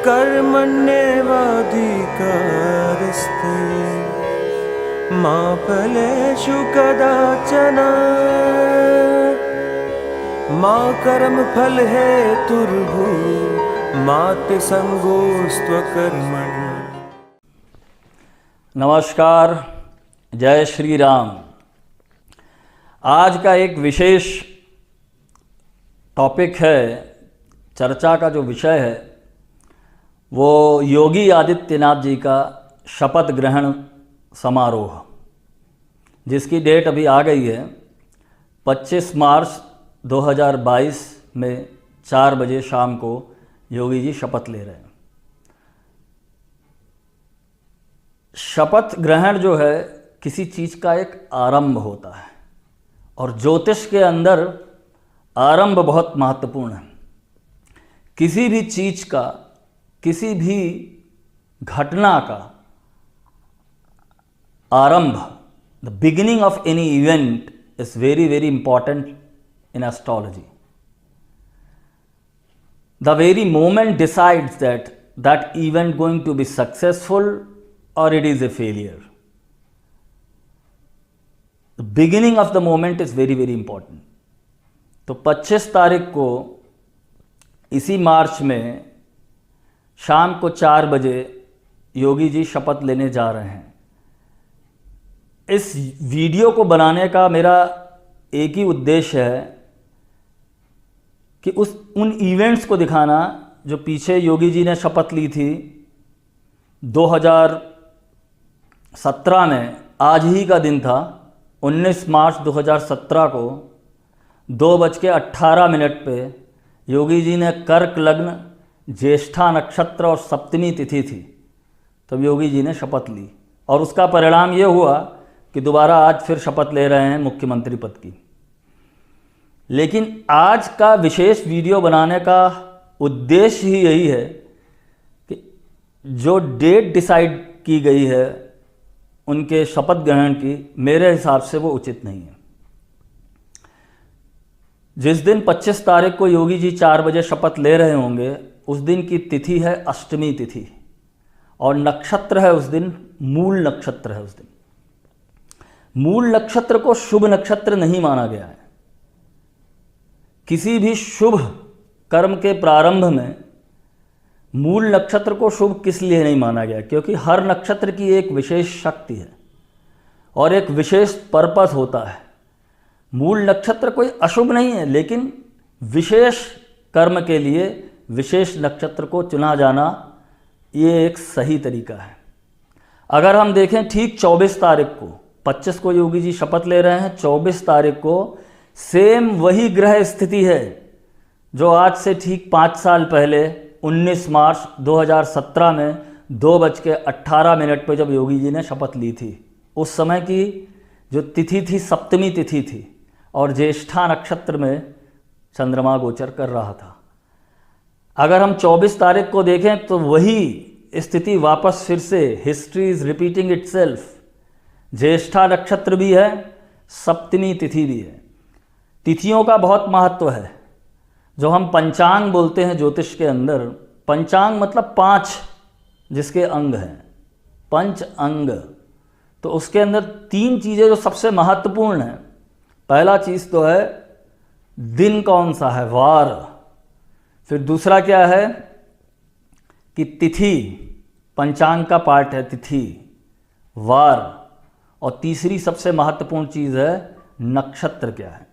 कर्मण्येवाधिकारस्ते मा फलेषु कदाचन मा कर्मफलहेतुर्भूर्मा ते संगोऽस्त्वकर्मणि। नमस्कार, जय श्री राम। आज का एक विशेष टॉपिक है, चर्चा का जो विषय है वो योगी आदित्यनाथ जी का शपथ ग्रहण समारोह, जिसकी डेट अभी आ गई है 25 मार्च 2022 में 4 बजे शाम को योगी जी शपथ ले रहे हैं। शपथ ग्रहण जो है किसी चीज़ का एक आरंभ होता है और ज्योतिष के अंदर आरंभ बहुत महत्वपूर्ण है। किसी भी चीज़ का, किसी भी घटना का आरंभ, the beginning of any event is very very important in astrology. The very moment decides that event going to be successful or it is a failure. The beginning of the moment is very very important. तो 25 तारीख को इसी मार्च में शाम को 4 बजे योगी जी शपथ लेने जा रहे हैं। इस वीडियो को बनाने का मेरा एक ही उद्देश्य है कि उन इवेंट्स को दिखाना जो पीछे योगी जी ने शपथ ली थी 2017 में। आज ही का दिन था, 19 मार्च 2017 को 2:18 पे योगी जी ने कर्क लग्न, ज्येष्ठा नक्षत्र और सप्तमी तिथि थी, तब योगी जी ने शपथ ली और उसका परिणाम ये हुआ कि दोबारा आज फिर शपथ ले रहे हैं मुख्यमंत्री पद की। लेकिन आज का विशेष वीडियो बनाने का उद्देश्य ही यही है कि जो डेट डिसाइड की गई है उनके शपथ ग्रहण की, मेरे हिसाब से वो उचित नहीं है। जिस दिन 25 तारीख को योगी जी 4 बजे शपथ ले रहे होंगे उस दिन की तिथि है अष्टमी तिथि और नक्षत्र है उस दिन मूल नक्षत्र है। उस दिन मूल नक्षत्र को शुभ नक्षत्र नहीं माना गया है। किसी भी शुभ कर्म के प्रारंभ में मूल नक्षत्र को शुभ किस लिए नहीं माना गया? क्योंकि हर नक्षत्र की एक विशेष शक्ति है और एक विशेष पर्पस होता है। मूल नक्षत्र कोई अशुभ नहीं है, लेकिन विशेष कर्म के लिए विशेष नक्षत्र को चुना जाना ये एक सही तरीका है। अगर हम देखें ठीक 24 तारीख को, 25 को योगी जी शपथ ले रहे हैं, 24 तारीख को सेम वही ग्रह स्थिति है जो आज से ठीक 5 साल पहले 19 मार्च 2017 में 2:18 पे जब योगी जी ने शपथ ली थी। उस समय की जो तिथि थी सप्तमी तिथि थी और ज्येष्ठा नक्षत्र में चंद्रमा गोचर कर रहा था। अगर हम 24 तारीख को देखें तो वही स्थिति वापस फिर से, हिस्ट्री इज रिपीटिंग इटसेल्फ। ज्येष्ठा नक्षत्र भी है, सप्तमी तिथि भी है। तिथियों का बहुत महत्व है। जो हम पंचांग बोलते हैं ज्योतिष के अंदर, पंचांग मतलब 5 जिसके अंग हैं, पंच अंग। तो उसके अंदर 3 चीज़ें जो सबसे महत्वपूर्ण हैं। पहला चीज़ तो है दिन कौन सा है, वार। फिर दूसरा क्या है कि तिथि, पंचांग का पार्ट है तिथि, वार। और तीसरी सबसे महत्वपूर्ण चीज़ है नक्षत्र क्या है।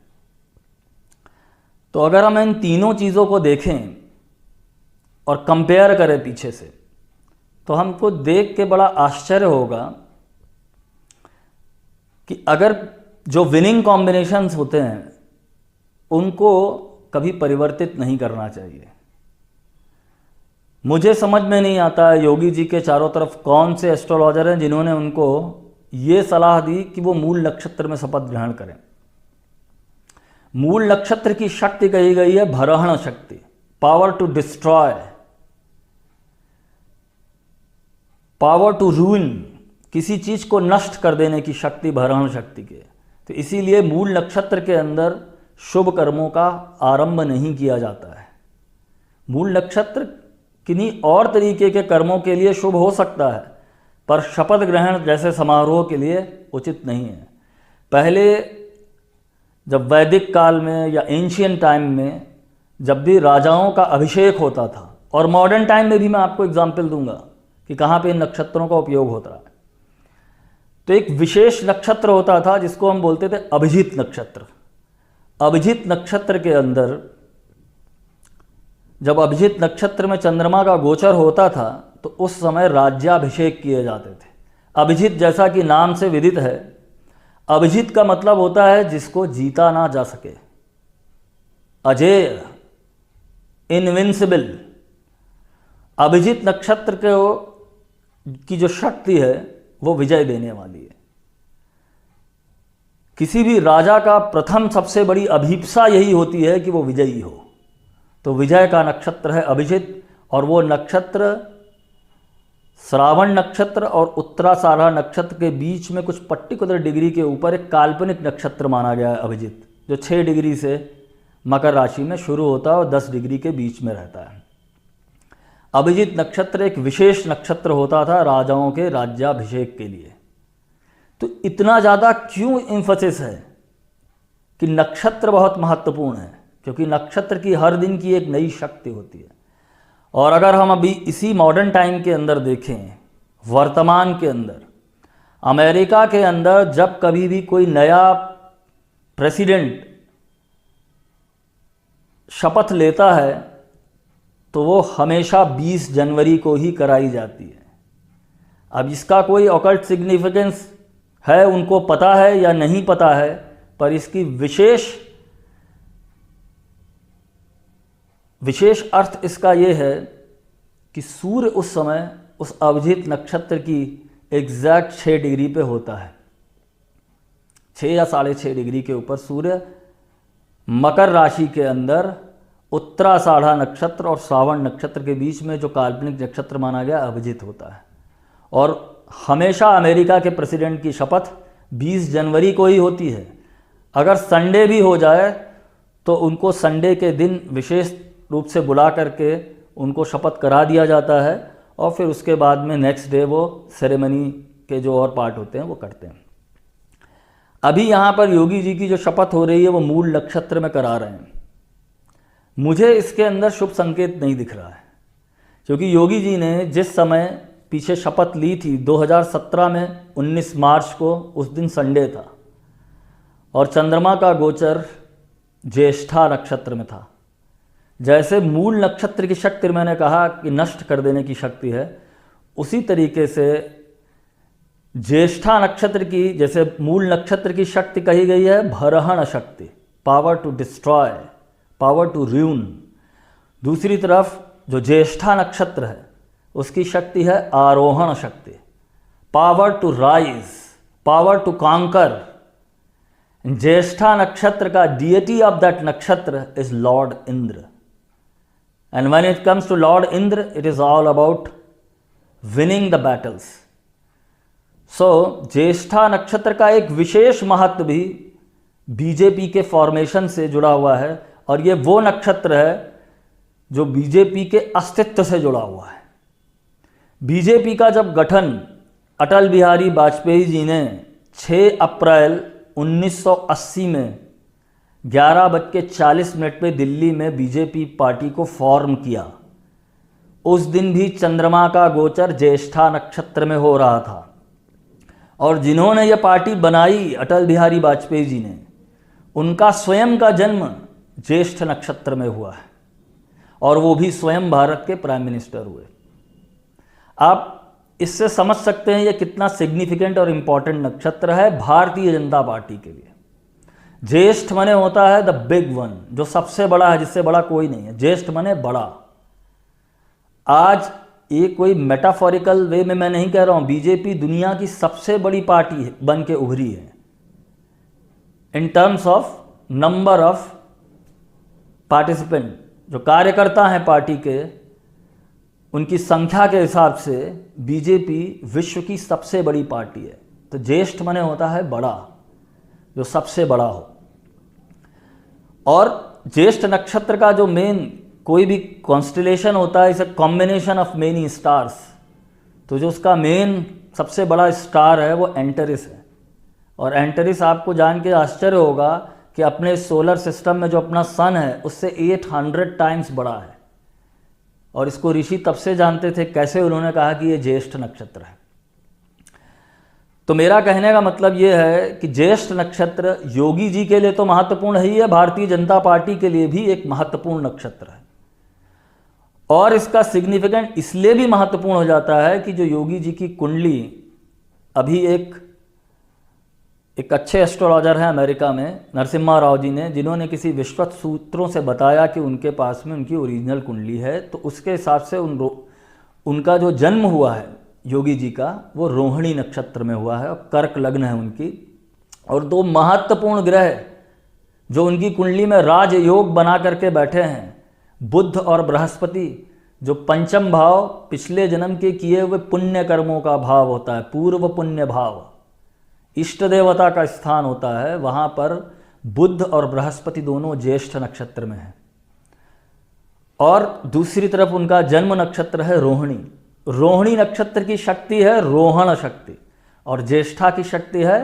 तो अगर हम इन तीनों चीज़ों को देखें और कंपेयर करें पीछे से, तो हमको देख के बड़ा आश्चर्य होगा कि अगर जो विनिंग कॉम्बिनेशंस होते हैं उनको कभी परिवर्तित नहीं करना चाहिए। मुझे समझ में नहीं आता है योगी जी के चारों तरफ कौन से एस्ट्रोलॉजर हैं जिन्होंने उनको ये सलाह दी कि वो मूल नक्षत्र में शपथ ग्रहण करें। मूल नक्षत्र की शक्ति कही गई है भरहण शक्ति, power to destroy, power to ruin, किसी चीज को नष्ट कर देने की शक्ति भरहण शक्ति के। तो इसीलिए मूल नक्षत्र के अंदर शुभ कर्मों का आरंभ नहीं किया जाता है। मूल नक्षत्र किन्हीं और तरीके के कर्मों के लिए शुभ हो सकता है, पर शपथ ग्रहण जैसे समारोह के लिए उचित नहीं है। पहले जब वैदिक काल में या एंशियंट टाइम में जब भी राजाओं का अभिषेक होता था, और मॉडर्न टाइम में भी मैं आपको एग्जाम्पल दूंगा कि कहाँ पे इन नक्षत्रों का उपयोग होता है, तो एक विशेष नक्षत्र होता था जिसको हम बोलते थे अभिजीत नक्षत्र। अभिजीत नक्षत्र के अंदर जब अभिजीत नक्षत्र में चंद्रमा का गोचर होता था तो उस समय राज्याभिषेक किए जाते थे। अभिजीत जैसा कि नाम से विदित है, अभिजीत का मतलब होता है जिसको जीता ना जा सके, अजेय, इनविंसिबल। अभिजीत नक्षत्र की जो शक्ति है वो विजय देने वाली है। किसी भी राजा का प्रथम सबसे बड़ी अभीप्सा यही होती है कि वो विजयी हो। तो विजय का नक्षत्र है अभिजीत, और वो नक्षत्र श्रावण नक्षत्र और उत्तराषाढ़ा नक्षत्र के बीच में कुछ पर्टिकुलर डिग्री के ऊपर एक काल्पनिक नक्षत्र माना गया है अभिजीत, जो 6 डिग्री से मकर राशि में शुरू होता है और 10 डिग्री के बीच में रहता है। अभिजीत नक्षत्र एक विशेष नक्षत्र होता था राजाओं के राज्याभिषेक के लिए। तो इतना ज़्यादा क्यों एम्फसिस है कि नक्षत्र बहुत महत्वपूर्ण है, क्योंकि नक्षत्र की हर दिन की एक नई शक्ति होती है। और अगर हम अभी इसी मॉडर्न टाइम के अंदर देखें, वर्तमान के अंदर अमेरिका के अंदर जब कभी भी कोई नया प्रेसिडेंट शपथ लेता है तो वो हमेशा 20 जनवरी को ही कराई जाती है। अब इसका कोई ऑकल्ट सिग्निफिकेंस है, उनको पता है या नहीं पता है, पर इसकी विशेष अर्थ इसका ये है कि सूर्य उस समय उस अभिजीत नक्षत्र की एग्जैक्ट 6 डिग्री पे होता है। 6 या 6.5 डिग्री के ऊपर सूर्य मकर राशि के अंदर उत्तराषाढ़ा नक्षत्र और श्रावण नक्षत्र के बीच में जो काल्पनिक नक्षत्र माना गया अभिजीत होता है। और हमेशा अमेरिका के प्रेसिडेंट की शपथ 20 जनवरी को ही होती है। अगर संडे भी हो जाए तो उनको संडे के दिन विशेष रूप से बुला करके उनको शपथ करा दिया जाता है, और फिर उसके बाद में नेक्स्ट डे वो सेरेमनी के जो और पार्ट होते हैं वो करते हैं। अभी यहाँ पर योगी जी की जो शपथ हो रही है वो मूल नक्षत्र में करा रहे हैं। मुझे इसके अंदर शुभ संकेत नहीं दिख रहा है, क्योंकि योगी जी ने जिस समय पीछे शपथ ली थी 2017 में 19 मार्च को, उस दिन संडे था और चंद्रमा का गोचर ज्येष्ठा नक्षत्र में था। जैसे मूल नक्षत्र की शक्ति मैंने कहा कि नष्ट कर देने की शक्ति है, उसी तरीके से ज्येष्ठा नक्षत्र की, जैसे मूल नक्षत्र की शक्ति कही गई है भरहण शक्ति, power to destroy, power to ruin. दूसरी तरफ जो ज्येष्ठा नक्षत्र है उसकी शक्ति है आरोहण शक्ति, power to rise, power to conquer. Jyeshtha नक्षत्र का deity of that nakshatra is lord Indra, and when it comes to lord Indra it is all about winning the battles. So Jyeshtha नक्षत्र का एक विशेष महत्व भी बीजेपी के फॉर्मेशन से जुड़ा हुआ है, और ये वो नक्षत्र है जो बीजेपी के अस्तित्व से जुड़ा हुआ है। बीजेपी का जब गठन अटल बिहारी वाजपेयी जी ने 6 अप्रैल 1980 में 11:40 पे दिल्ली में बीजेपी पार्टी को फॉर्म किया, उस दिन भी चंद्रमा का गोचर ज्येष्ठा नक्षत्र में हो रहा था। और जिन्होंने ये पार्टी बनाई अटल बिहारी वाजपेयी जी ने, उनका स्वयं का जन्म ज्येष्ठ नक्षत्र में हुआ है, और वो भी स्वयं भारत के प्राइम मिनिस्टर हुए। आप इससे समझ सकते हैं ये कितना सिग्निफिकेंट और इम्पॉर्टेंट नक्षत्र है भारतीय जनता पार्टी के लिए। ज्येष्ठ माने होता है द बिग वन, जो सबसे बड़ा है, जिससे बड़ा कोई नहीं है। ज्येष्ठ माने बड़ा। आज ये कोई मेटाफोरिकल वे में मैं नहीं कह रहा हूँ, बीजेपी दुनिया की सबसे बड़ी पार्टी बन के उभरी है in terms of number of participant. जो कार्यकर्ता हैं पार्टी के, उनकी संख्या के हिसाब से बीजेपी विश्व की सबसे बड़ी पार्टी है। तो ज्येष्ठ माने होता है बड़ा, जो सबसे बड़ा हो। और ज्येष्ठ नक्षत्र का जो मेन कोई भी कॉन्स्टलेशन होता है, इस a combination of many stars. तो जो उसका मेन सबसे बड़ा स्टार है वो एंटेरिस है। और एंटेरिस आपको जान के आश्चर्य होगा कि अपने सोलर सिस्टम में जो अपना सन है उससे 800 टाइम्स बड़ा है। और इसको ऋषि तब से जानते थे, कैसे? उन्होंने कहा कि ये ज्येष्ठ नक्षत्र है। तो मेरा कहने का मतलब ये है कि ज्येष्ठ नक्षत्र योगी जी के लिए तो महत्वपूर्ण ही है, भारतीय जनता पार्टी के लिए भी एक महत्वपूर्ण नक्षत्र है। और इसका सिग्निफिकेंट इसलिए भी महत्वपूर्ण हो जाता है कि जो योगी जी की कुंडली, अभी एक अच्छे एस्ट्रोलॉजर हैं अमेरिका में, नरसिम्हा राव जी ने, जिन्होंने किसी विश्वत सूत्रों से बताया कि उनके पास में उनकी ओरिजिनल कुंडली है, तो उसके हिसाब से उनका जो जन्म हुआ है योगी जी का, वो रोहिणी नक्षत्र में हुआ है और कर्क लग्न है उनकी। और दो महत्वपूर्ण ग्रह जो उनकी कुंडली में राजयोग बना करके बैठे हैं, बुध और बृहस्पति, जो पंचम भाव पिछले जन्म के किए हुए पुण्य कर्मों का भाव होता है, पूर्व पुण्य भाव, इष्ट देवता का स्थान होता है, वहाँ पर बुध और बृहस्पति दोनों ज्येष्ठ नक्षत्र में हैं। और दूसरी तरफ उनका जन्म नक्षत्र है रोहिणी। रोहिणी नक्षत्र की शक्ति है रोहण शक्ति और ज्येष्ठा की शक्ति है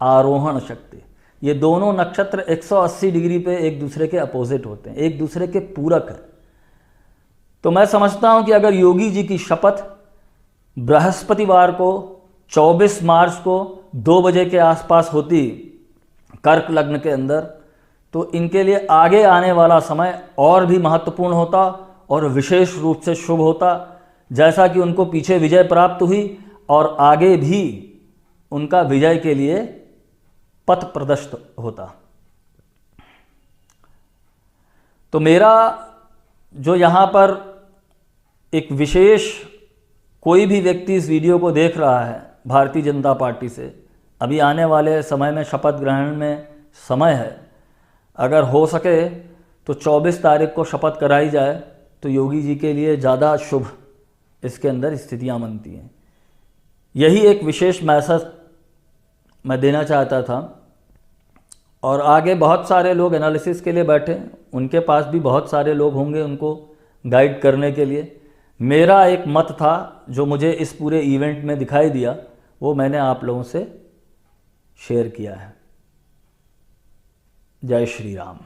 आरोहण शक्ति। ये दोनों नक्षत्र 180 डिग्री पे एक दूसरे के अपोजिट होते हैं, एक दूसरे के पूरक हैं। तो मैं समझता हूं कि अगर योगी जी की शपथ बृहस्पतिवार को 24 मार्च को 2 बजे के आसपास होती कर्क लग्न के अंदर, तो इनके लिए आगे आने वाला समय और भी महत्वपूर्ण होता और विशेष रूप से शुभ होता। जैसा कि उनको पीछे विजय प्राप्त हुई और आगे भी उनका विजय के लिए पथ प्रदर्शित होता। तो मेरा जो यहाँ पर एक विशेष, कोई भी व्यक्ति इस वीडियो को देख रहा है भारतीय जनता पार्टी से, अभी आने वाले समय में शपथ ग्रहण में समय है, अगर हो सके तो 24 तारीख को शपथ कराई जाए तो योगी जी के लिए ज़्यादा शुभ इसके अंदर स्थितियां बनती हैं। यही एक विशेष मैसेज मैं देना चाहता था। और आगे बहुत सारे लोग एनालिसिस के लिए बैठे, उनके पास भी बहुत सारे लोग होंगे उनको गाइड करने के लिए। मेरा एक मत था जो मुझे इस पूरे इवेंट में दिखाई दिया, वो मैंने आप लोगों से शेयर किया है। जय श्री राम।